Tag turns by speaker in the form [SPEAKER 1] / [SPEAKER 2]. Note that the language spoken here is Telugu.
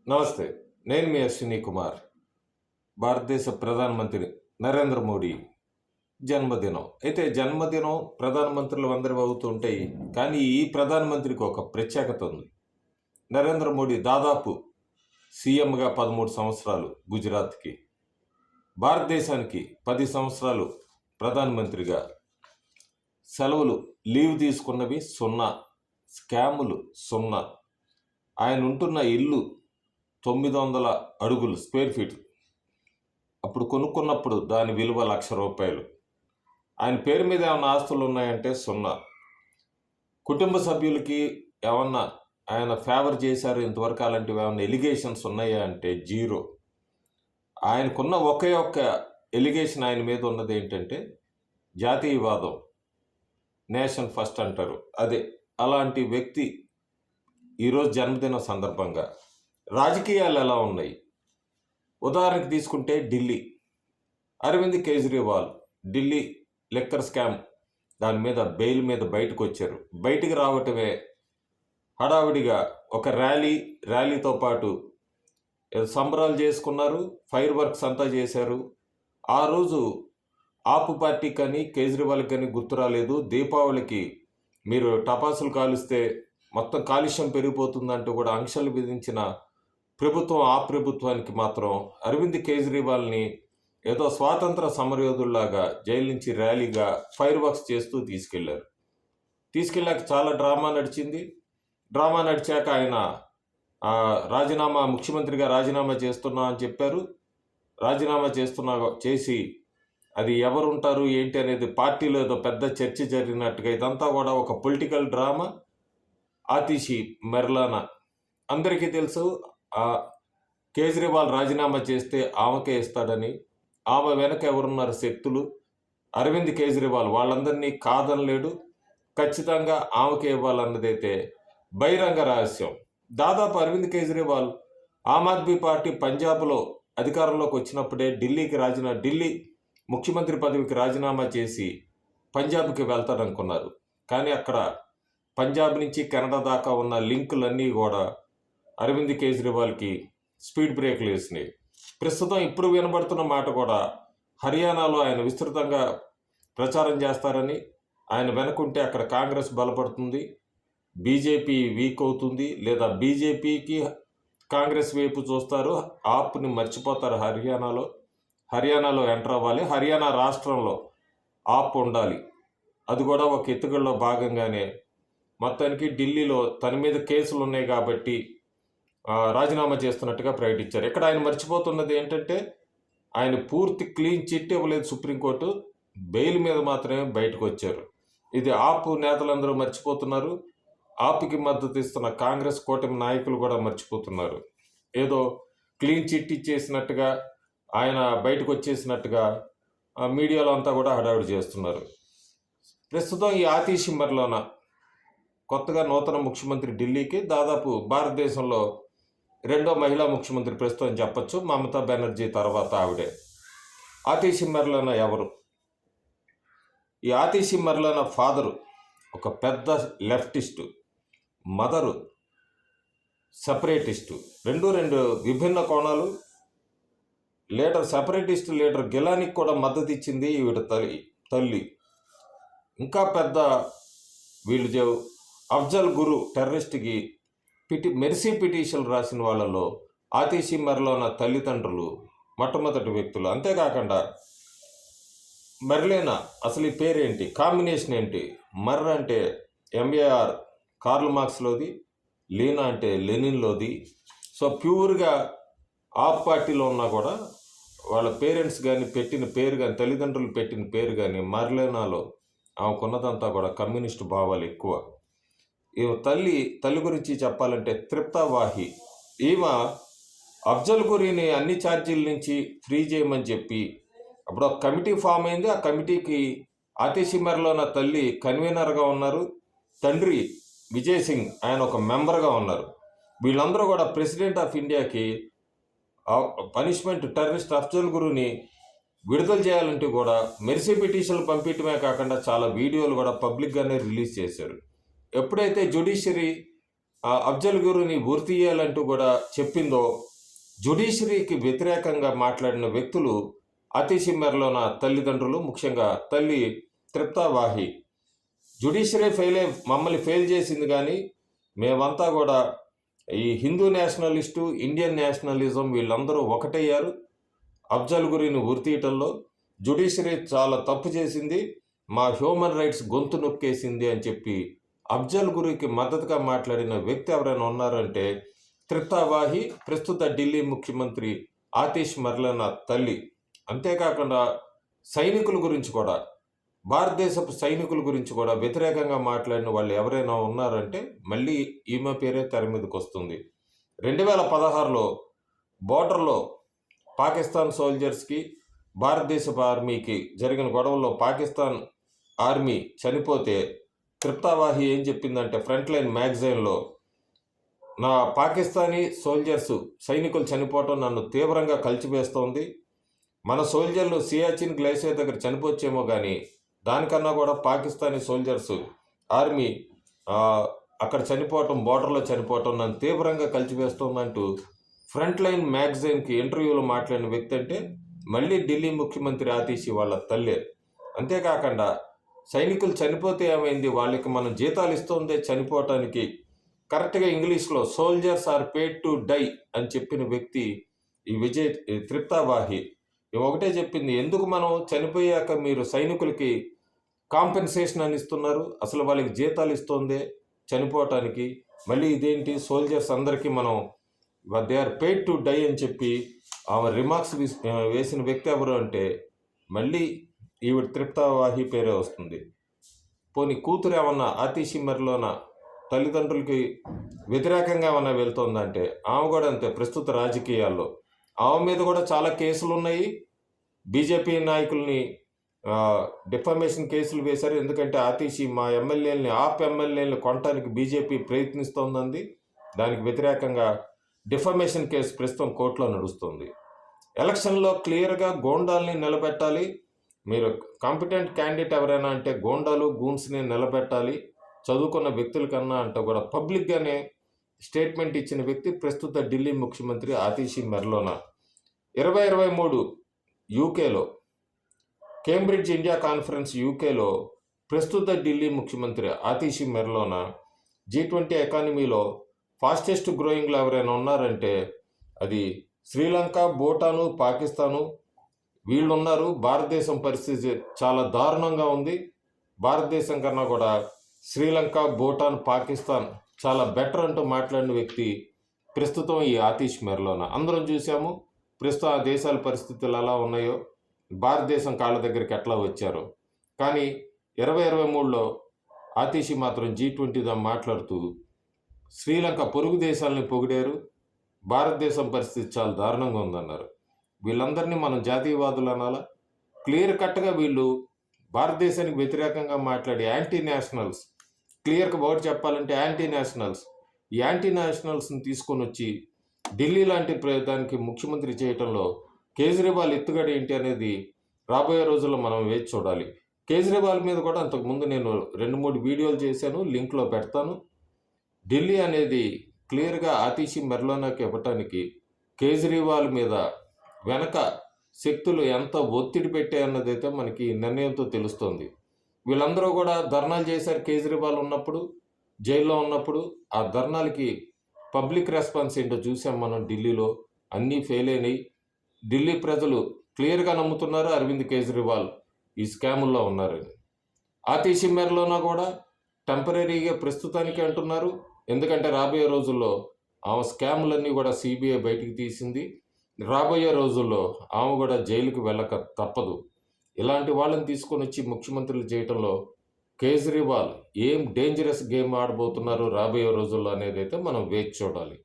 [SPEAKER 1] నమస్తే. నేను మీ అశ్విని కుమార్. భారతదేశ ప్రధానమంత్రి నరేంద్ర మోడీ జన్మదినం. అయితే జన్మదినం ప్రధానమంత్రులు అందరివి అవుతూ ఉంటాయి. కానీ ఈ ప్రధానమంత్రికి ఒక ప్రత్యేకత ఉంది. నరేంద్ర మోడీ దాదాపు సీఎంగా 13 సంవత్సరాలు గుజరాత్‌కి, భారతదేశానికి 10 సంవత్సరాలు ప్రధానమంత్రిగా, సెలవులు లీవ్ తీసుకున్నవి 0, స్కాములు 0. ఆయన ఉంటున్న ఇల్లు 900 అడుగులు స్క్వేర్ ఫీట్. అప్పుడు కొనుక్కున్నప్పుడు దాని విలువ ₹1,00,000. ఆయన పేరు మీద ఏమన్నా ఆస్తులు ఉన్నాయంటే 0. కుటుంబ సభ్యులకి ఏమన్నా ఆయన ఫేవర్ చేశారు ఇంతవరకు అలాంటివి ఏమన్నా ఎలిగేషన్స్ ఉన్నాయా అంటే 0. ఆయనకున్న ఒకే ఒక్క ఎలిగేషన్ ఆయన మీద ఉన్నది ఏంటంటే జాతీయవాదం, నేషన్ ఫస్ట్ అంటారు. అదే అలాంటి వ్యక్తి ఈరోజు జన్మదినం సందర్భంగా రాజకీయాలు ఎలా ఉన్నాయి? ఉదాహరణకు తీసుకుంటే ఢిల్లీ, అరవింద్ కేజ్రీవాల్ ఢిల్లీ లిక్కర్ స్కామ్ దాని మీద బెయిల్ మీద బయటకు వచ్చారు. బయటికి రావటమే హడావిడిగా ఒక ర్యాలీతో పాటు సంబరాలు చేసుకున్నారు, ఫైర్ వర్క్స్ అంతా చేశారు. ఆ రోజు ఆపు పార్టీ కానీ కేజ్రీవాల్ కానీ గుర్తు రాలేదు. దీపావళికి మీరు టపాసులు కాలుస్తే మొత్తం కాలుష్యం పెరిగిపోతుందంటూ కూడా ఆంక్షలు విధించిన ప్రభుత్వం, ఆ ప్రభుత్వానికి మాత్రం అరవింద్ కేజ్రీవాల్ని ఏదో స్వాతంత్ర సమరయోధుల్లాగా జైలు నుంచి ర్యాలీగా ఫైర్ వర్క్స్ చేస్తూ తీసుకెళ్ళాక చాలా డ్రామా నడిచింది. డ్రామా నడిచాక ఆయన ముఖ్యమంత్రిగా రాజీనామా చేస్తున్నా అని చెప్పారు. రాజీనామా చేసి అది ఎవరుంటారు ఏంటి అనేది పార్టీలో ఏదో పెద్ద చర్చ జరిగినట్టుగా ఇదంతా కూడా ఒక పొలిటికల్ డ్రామా. ఆతిషి మెర్లానా అందరికీ తెలుసు. కేజ్రీవాల్ రాజీనామా చేస్తే ఆమెకే ఇస్తాడని, ఆమె వెనక ఎవరున్నారు శక్తులు, అరవింద్ కేజ్రీవాల్ వాళ్ళందరినీ కాదనలేడు, ఖచ్చితంగా ఆమెకే ఇవ్వాలన్నదైతే బహిరంగ రహస్యం. దాదాపు అరవింద్ కేజ్రీవాల్ ఆమ్ ఆద్మీ పార్టీ పంజాబ్లో అధికారంలోకి వచ్చినప్పుడే ఢిల్లీ ముఖ్యమంత్రి పదవికి రాజీనామా చేసి పంజాబ్కి వెళ్తారనుకున్నారు. కానీ అక్కడ పంజాబ్ నుంచి కెనడా దాకా ఉన్న లింకులన్నీ కూడా అరవింద్ కేజ్రీవాల్కి స్పీడ్ బ్రేక్లు వేసినాయి. ప్రస్తుతం ఇప్పుడు వినబడుతున్న మాట కూడా హర్యానాలో ఆయన విస్తృతంగా ప్రచారం చేస్తారని, ఆయన వెనుకుంటే అక్కడ కాంగ్రెస్ బలపడుతుంది, బీజేపీ వీక్ అవుతుంది, లేదా బీజేపీకి కాంగ్రెస్ వైపు చూస్తారు, ఆప్ని మర్చిపోతారు. హర్యానాలో ఎంటర్ అవ్వాలి, హర్యానా రాష్ట్రంలో ఆప్ ఉండాలి. అది కూడా ఒక ఎత్తుగడలో భాగంగానే మొత్తానికి ఢిల్లీలో తన మీద కేసులు ఉన్నాయి కాబట్టి రాజీనామా చేస్తున్నట్టుగా ప్రకటించారు. ఇక్కడ ఆయన మర్చిపోతున్నది ఏంటంటే ఆయన పూర్తి క్లీన్ చిట్ ఇవ్వలేదు సుప్రీంకోర్టు, బెయిల్ మీద మాత్రమే బయటకు వచ్చారు. ఇది ఆప్ నేతలందరూ మర్చిపోతున్నారు, ఆప్కి మద్దతు ఇస్తున్న కాంగ్రెస్ కూటమి నాయకులు కూడా మర్చిపోతున్నారు. ఏదో క్లీన్ చిట్ ఇచ్చేసినట్టుగా ఆయన బయటకు వచ్చేసినట్టుగా మీడియాలో అంతా కూడా హడావిడి చేస్తున్నారు. ప్రస్తుతం ఈ ఆతిషి మెర్లానా కొత్తగా నూతన ముఖ్యమంత్రి ఢిల్లీకి, దాదాపు భారతదేశంలో 2వ మహిళా ముఖ్యమంత్రి ప్రస్తుతం చెప్పచ్చు. మమతా బెనర్జీ తర్వాత ఆవిడే. ఆతిషి మెర్లానా ఎవరు? ఈ ఆతిషి మెర్లానా ఫాదరు ఒక పెద్ద లెఫ్టిస్టు, మదరు సెపరేటిస్టు, రెండు విభిన్న కోణాలు. సెపరేటిస్టు లీడర్ గిలానికి కూడా మద్దతు ఇచ్చింది ఈవిడ తల్లి. ఇంకా పెద్ద వీళ్ళు అఫ్జల్ గురు టెర్రరిస్ట్కి మెర్సీ పిటిషన్ రాసిన వాళ్ళలో ఆతిషి మెర్లానా తల్లిదండ్రులు మొట్టమొదటి వ్యక్తులు. అంతేకాకుండా మెర్లానా అసలు ఈ పేరేంటి, కాంబినేషన్ ఏంటి? మర్ అంటే ఎంఏఆర్ కార్ల్ మార్క్స్లోది, లీనా అంటే లెనిన్లోది. సో ప్యూర్గా ఆప్ పార్టీలో ఉన్నా కూడా వాళ్ళ పేరెంట్స్ కానీ పెట్టిన పేరు కానీ, తల్లిదండ్రులు పెట్టిన పేరు కానీ, మెర్లానాలో ఆమెకున్నదంతా కూడా కమ్యూనిస్టు భావాలు ఎక్కువ. ఈమె తల్లి గురించి చెప్పాలంటే తృప్తా వాహి. ఈమె అఫ్జల్ గురిని అన్ని ఛార్జీల నుంచి ఫ్రీ చేయమని చెప్పి అప్పుడు ఒక కమిటీ ఫామ్ అయింది. ఆ కమిటీకి ఆతిషి మెర్లానా తల్లి కన్వీనర్గా ఉన్నారు, తండ్రి విజయ్ సింగ్ ఆయన ఒక మెంబర్గా ఉన్నారు. వీళ్ళందరూ కూడా ప్రెసిడెంట్ ఆఫ్ ఇండియాకి పనిష్మెంట్ టెర్రరిస్ట్ అఫ్జల్ గురుని విడుదల చేయాలంటూ కూడా మెర్సీ పిటిషన్లు పంపించడమే కాకుండా చాలా వీడియోలు కూడా పబ్లిక్గానే రిలీజ్ చేశారు. ఎప్పుడైతే జ్యుడిషియరీ అఫ్జల్ గురుని ఉరి తీయాలంటూ కూడా చెప్పిందో, జ్యుడిషియరీకి వ్యతిరేకంగా మాట్లాడిన వ్యక్తులు ఆతిషి మెర్లోనా తల్లిదండ్రులు, ముఖ్యంగా తల్లి తృప్తా వాహి. జ్యుడిషియరీ మమ్మల్ని ఫెయిల్ చేసింది, కానీ మేమంతా కూడా ఈ హిందూ నేషనలిస్టు, ఇండియన్ నేషనలిజం వీళ్ళందరూ ఒకటయ్యారు అఫ్జల్ గురిని ఉరి తీయటంలో. జ్యుడిషియరీ చాలా తప్పు చేసింది, మా హ్యూమన్ రైట్స్ గొంతు నొక్కేసింది అని చెప్పి అఫ్జల్ గురికి మద్దతుగా మాట్లాడిన వ్యక్తి ఎవరైనా ఉన్నారంటే తృప్తా వాహి, ప్రస్తుత ఢిల్లీ ముఖ్యమంత్రి ఆతిష్ మెర్లోనా తల్లి. అంతేకాకుండా సైనికుల గురించి కూడా, భారతదేశపు సైనికుల గురించి కూడా వ్యతిరేకంగా మాట్లాడిన వాళ్ళు ఎవరైనా ఉన్నారంటే మళ్ళీ ఈమె పేరే తెర మీదకి వస్తుంది. 2016లో బోర్డర్లో పాకిస్తాన్ సోల్జర్స్కి, భారతదేశపు ఆర్మీకి జరిగిన గొడవల్లో పాకిస్తాన్ ఆర్మీ చనిపోతే తృప్తా వాహి ఏం చెప్పిందంటే, ఫ్రంట్ లైన్ మ్యాగజైన్లో, నా పాకిస్తానీ సైనికులు చనిపోవటం నన్ను తీవ్రంగా కలిచివేస్తోంది. మన సోల్జర్లు సియాచిన్ గ్లేసియర్ దగ్గర చనిపోవచ్చేమో, కానీ దానికన్నా కూడా పాకిస్తానీ సోల్జర్స్ ఆర్మీ అక్కడ చనిపోవటం, బోర్డర్లో చనిపోవటం నన్ను తీవ్రంగా కలిచివేస్తోందంటూ ఫ్రంట్ లైన్ మ్యాగజైన్కి ఇంటర్వ్యూలో మాట్లాడిన వ్యక్తి అంటే మళ్ళీ ఢిల్లీ ముఖ్యమంత్రి ఆతిషి వాళ్ళ తల్లే. అంతేకాకుండా సైనికులు చనిపోతే ఏమైంది, వాళ్ళకి మనం జీతాలు ఇస్తోందే చనిపోవటానికి, కరెక్ట్గా ఇంగ్లీష్లో soldiers are paid to die అని చెప్పిన వ్యక్తి ఈ తృప్తా వాహి. ఒకటే చెప్పింది, ఎందుకు మనం చనిపోయాక మీరు సైనికులకి కాంపెన్సేషన్ అని ఇస్తున్నారు, అసలు వాళ్ళకి జీతాలు ఇస్తోందే చనిపోవటానికి, మళ్ళీ ఇదేంటి సోల్జర్స్ అందరికీ మనం they are paid to die అని చెప్పి ఆమె రిమార్క్స్ వేసిన వ్యక్తి ఎవరు అంటే మళ్ళీ ఈవిడ తృప్తా వాహి పేరే వస్తుంది. పోనీ కూతురు ఏమన్నా ఆతిషి మెర్లోనా తల్లిదండ్రులకి వ్యతిరేకంగా ఏమన్నా వెళ్తోందంటే ఆమె కూడా అంతే. ప్రస్తుత రాజకీయాల్లో ఆమె మీద కూడా చాలా కేసులు ఉన్నాయి. బీజేపీ నాయకుల్ని డిఫమేషన్ కేసులు వేశారు. ఎందుకంటే ఆతిషి మా ఎమ్మెల్యేలని కొనటానికి బీజేపీ ప్రయత్నిస్తోంది. దానికి వ్యతిరేకంగా డిఫమేషన్ కేసు ప్రస్తుతం కోర్టులో నడుస్తుంది. ఎలక్షన్లో క్లియర్గా గోండాల్ని నిలబెట్టాలి, మీరు కాంపిటెంట్ క్యాండిడేట్ ఎవరైనా అంటే గోండాలు గూన్స్ని నిలబెట్టాలి, చదువుకున్న వ్యక్తుల కన్నా అంటూ కూడా పబ్లిక్గానే స్టేట్మెంట్ ఇచ్చిన వ్యక్తి ప్రస్తుత ఢిల్లీ ముఖ్యమంత్రి ఆతిషి మెర్లోనా. 2023 యూకేలో కేంబ్రిడ్జ్ ఇండియా కాన్ఫరెన్స్ యూకేలో ప్రస్తుత ఢిల్లీ ముఖ్యమంత్రి ఆతిషి మెర్లోనా G20 ఎకానమీలో ఫాస్టెస్ట్ గ్రోయింగ్లో ఎవరైనా ఉన్నారంటే అది శ్రీలంక, భూటాను, పాకిస్తాను వీళ్ళు ఉన్నారు. భారతదేశం పరిస్థితి చాలా దారుణంగా ఉంది. భారతదేశం కన్నా కూడా శ్రీలంక, భూటాన్, పాకిస్తాన్ చాలా బెటర్ అంటూ మాట్లాడిన వ్యక్తి ప్రస్తుతం ఈ ఆతిష్ మెర్లోనా. అందరం చూసాము ప్రస్తుతం ఆ దేశాల పరిస్థితులు ఎలా ఉన్నాయో, భారతదేశం కాళ్ళ దగ్గరికి ఎట్లా వచ్చారో. కానీ 2023లో ఆతిషి మాత్రం G20తో మాట్లాడుతూ శ్రీలంక పొరుగు దేశాలని పొగిడారు, భారతదేశం పరిస్థితి చాలా దారుణంగా ఉందన్నారు. వీళ్ళందరినీ మనం జాతీయవాదులు అనాలా? క్లియర్ కట్గా వీళ్ళు భారతదేశానికి వ్యతిరేకంగా మాట్లాడి యాంటీ నేషనల్స్, క్లియర్గా వర్డ్ చెప్పాలంటే యాంటీ నేషనల్స్. ఈ యాంటీ నేషనల్స్ని తీసుకొని వచ్చి ఢిల్లీ లాంటి దానికి ముఖ్యమంత్రి చేయటంలో కేజ్రీవాల్ ఎత్తుగడ ఏంటి అనేది రాబోయే రోజుల్లో మనం వేచి చూడాలి. కేజ్రీవాల్ మీద కూడా అంతకుముందు నేను 2-3 వీడియోలు చేశాను, లింక్లో పెడతాను. ఢిల్లీ అనేది క్లియర్గా ఆతిషి మెర్లోనాకి ఇవ్వటానికి కేజ్రీవాల్ మీద వెనక శక్తులు ఎంత ఒత్తిడి పెట్టాయన్నదైతే మనకి నిర్ణయంతో తెలుస్తోంది. వీళ్ళందరూ కూడా ధర్నాలు చేశారు కేజ్రీవాల్ ఉన్నప్పుడు, జైల్లో ఉన్నప్పుడు. ఆ ధర్నాలకి పబ్లిక్ రెస్పాన్స్ ఏంటో చూసాం మనం. ఢిల్లీలో అన్నీ ఫెయిల్ అయినాయి. ఢిల్లీ ప్రజలు క్లియర్గా నమ్ముతున్నారు అరవింద్ కేజ్రీవాల్ ఈ స్కాముల్లో ఉన్నారని. ఆతిషి మెర్లోనా కూడా టెంపరీగా ప్రస్తుతానికి అంటున్నారు, ఎందుకంటే రాబోయే రోజుల్లో ఆమె స్కాములన్నీ కూడా సిబిఐ బయటికి తీసింది. రాబోయే రోజుల్లో ఆమె కూడా జైలుకి వెళ్ళక తప్పదు. ఇలాంటి వాళ్ళని తీసుకొని వచ్చి ముఖ్యమంత్రులు చేయటంలో కేజ్రీవాల్ ఏం డేంజరస్ గేమ్ ఆడబోతున్నారు రాబోయే రోజుల్లో అనేది అయితే మనం వేచి చూడాలి.